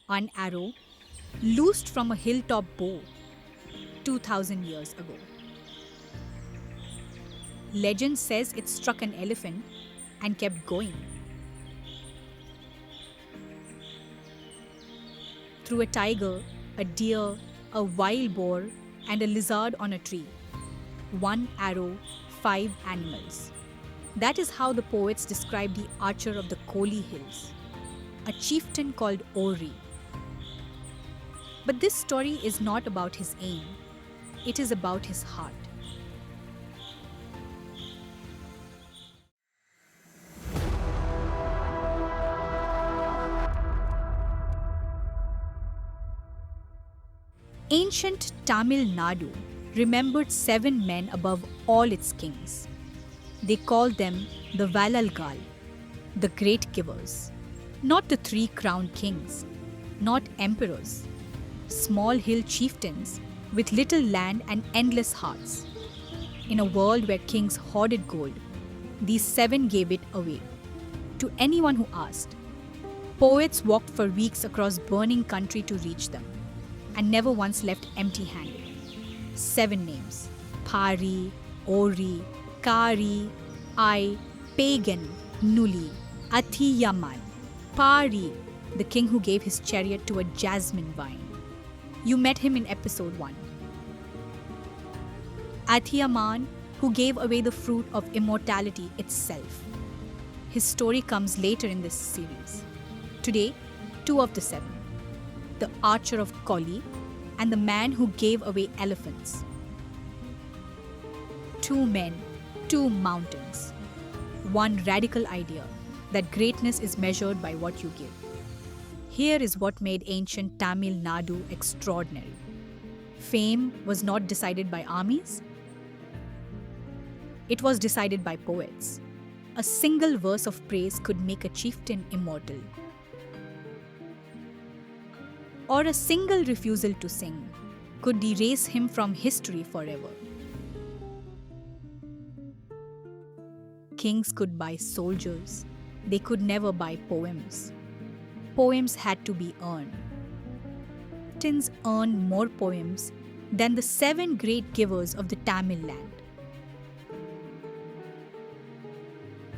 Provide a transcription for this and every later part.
An arrow loosed from a hilltop bow 2000 years ago. Legend says it struck an elephant and kept going. Through a tiger, a deer, a wild boar, and a lizard on a tree. One arrow, five animals. That is how the poets describe the archer of the Koli Hills, a chieftain called Ori. But this story is not about his aim, it is about his heart. Ancient Tamil Nadu remembered seven men above all its kings. They called them the Valalgal, the great givers. Not the three crowned kings, not emperors, small hill chieftains with little land and endless hearts. In a world where kings hoarded gold, these seven gave it away to anyone who asked. Poets walked for weeks across burning country to reach them and never once left empty handed. Seven names: Pari, Ori, Kari, Ai, Pagan, Nuli, Athiyaman. Pari, the king who gave his chariot to a jasmine vine. You met him in episode 1. Athiyaman, who gave away the fruit of immortality itself. His story comes later in this series. Today, two of the seven: the archer of Koli and the man who gave away elephants. Two men, two mountains. One radical idea that greatness is measured by what you give. Here is what made ancient Tamil Nadu extraordinary. Fame was not decided by armies, it was decided by poets. A single verse of praise could make a chieftain immortal. Or a single refusal to sing could erase him from history forever. Kings could buy soldiers, they could never buy poems. Poems had to be earned. Chieftains earned more poems than the seven great givers of the Tamil land.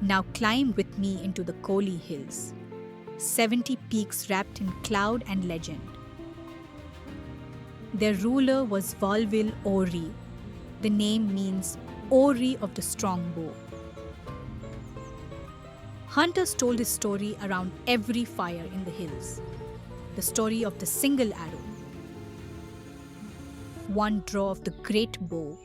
Now climb with me into the Koli Hills, 70 peaks wrapped in cloud and legend. Their ruler was Valvil Ori. The name means Ori of the strong bow. Hunters told his story around every fire in the hills. The story of the single arrow. One draw of the great bow,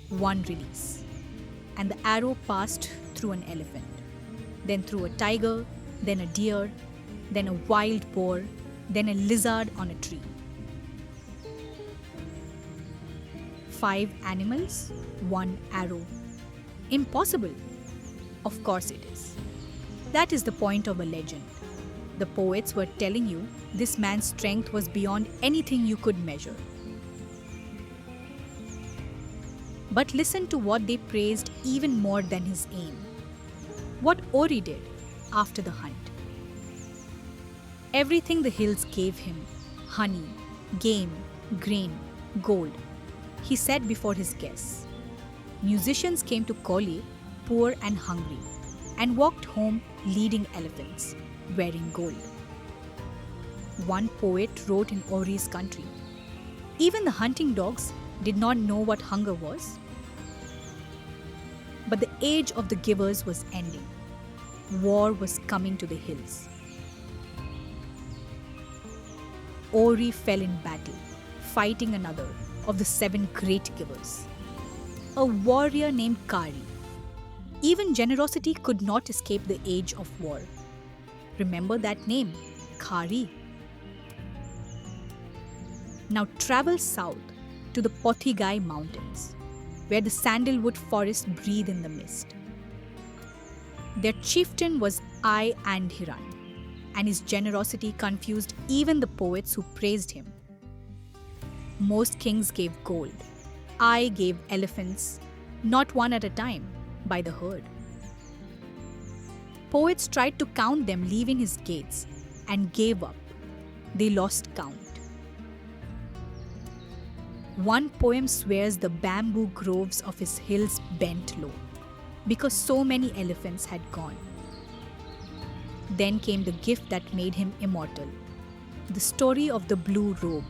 one release. And the arrow passed through an elephant, then through a tiger, then a deer, then a wild boar, then a lizard on a tree. 5 animals, 1 arrow. Impossible? Of course it is. That is the point of a legend. The poets were telling you this man's strength was beyond anything you could measure. But listen to what they praised even more than his aim. What Ori did after the hunt. Everything the hills gave him: honey, game, grain, gold. He said before his guests. Musicians came to Koli, poor and hungry, and walked home leading elephants, wearing gold. One poet wrote in Ori's country, even the hunting dogs did not know what hunger was. But the age of the givers was ending. War was coming to the hills. Ori fell in battle, fighting another of the 7 great givers, a warrior named Kari. Even generosity could not escape the age of war. Remember that name, Kari. Now travel south to the Pothigai Mountains, where the sandalwood forests breathe in the mist. Their chieftain was Ai Andhiran, and his generosity confused even the poets who praised him. Most kings gave gold. Ai gave elephants, not one at a time, by the herd. Poets tried to count them leaving his gates and gave up. they lost count. One poem swears the bamboo groves of his hills bent low because so many elephants had gone. Then came the gift that made him immortal, the story of the blue robe.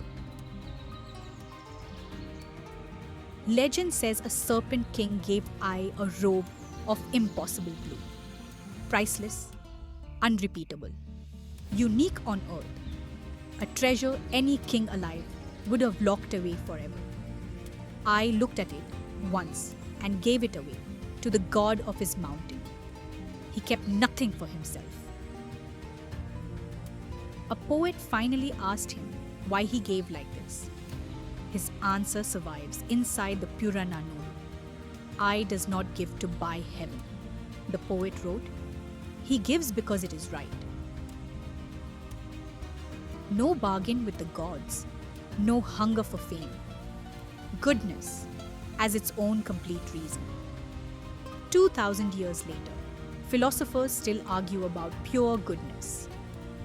Legend says a serpent king gave Ai a robe of impossible blue, priceless, unrepeatable, unique on earth, a treasure any king alive would have locked away forever. Ai looked at it once and gave it away to the god of his mountain. He kept nothing for himself. A poet finally asked him why he gave like this. His answer survives inside the Purana Nuru. Ai does not give to buy heaven. The poet wrote, he gives because it is right. No bargain with the gods, no hunger for fame. Goodness as its own complete reason. 2000 years later, philosophers still argue about pure goodness.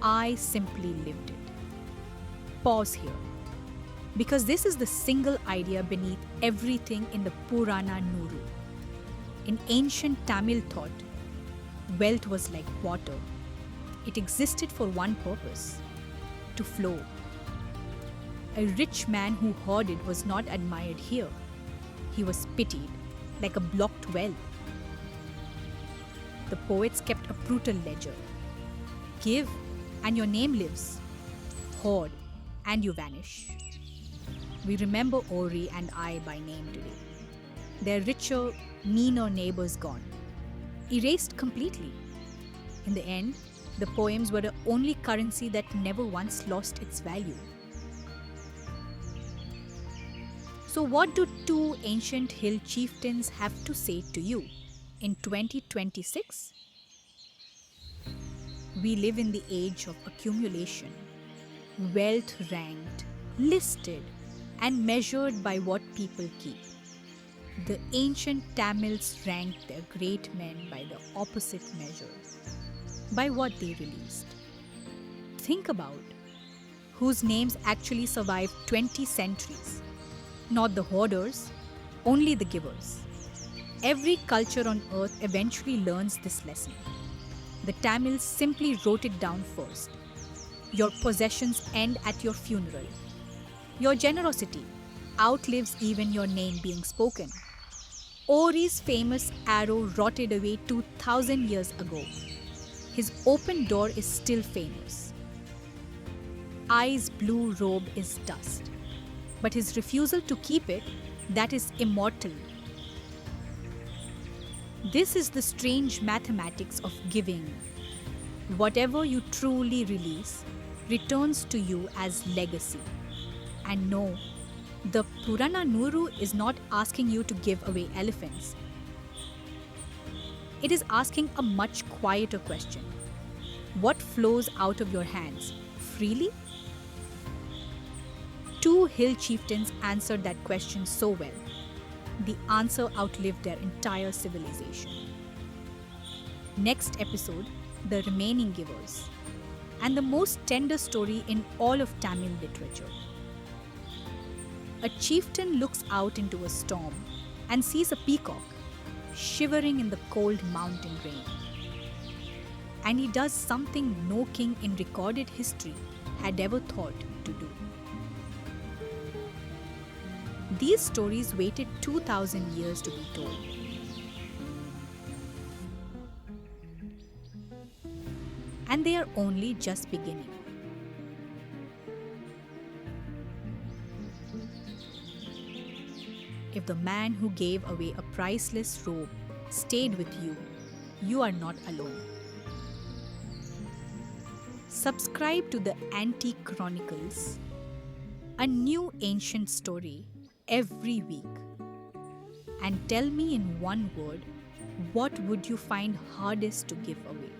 I simply lived it. Pause here, because this is the single idea beneath everything in the Purana Nuru. In ancient Tamil thought, wealth was like water. It existed for one purpose, to flow. A rich man who hoarded was not admired here. He was pitied, like a blocked well. The poets kept a brutal ledger. Give, and your name lives. Hoard, and you vanish. We remember Ori and Ai by name today. Their richer, meaner neighbors gone. Erased completely. In the end, the poems were the only currency that never once lost its value. So what do two ancient hill chieftains have to say to you in 2026? We live in the age of accumulation, wealth ranked, listed, and measured by what people keep. The ancient Tamils ranked their great men by the opposite measure, by what they released. Think about whose names actually survived 20 centuries. Not the hoarders, only the givers. Every culture on earth eventually learns this lesson. The Tamils simply wrote it down first. Your possessions end at your funeral. Your generosity outlives even your name being spoken. Ori's famous arrow rotted away 2000 years ago. His open door is still famous. Ai's blue robe is dust. But his refusal to keep it, that is immortal. This is the strange mathematics of giving. Whatever you truly release returns to you as legacy. And no, the Purana Nuru is not asking you to give away elephants. It is asking a much quieter question. What flows out of your hands freely? Two hill chieftains answered that question so well. The answer outlived their entire civilization. Next episode, the remaining givers, and the most tender story in all of Tamil literature. A chieftain looks out into a storm and sees a peacock shivering in the cold mountain rain. And he does something no king in recorded history had ever thought to do. These stories waited 2000 years to be told. And they are only just beginning. If the man who gave away a priceless robe stayed with you, you are not alone. Subscribe to the Antique Chronicles, a new ancient story every week. And tell me in one word, what would you find hardest to give away?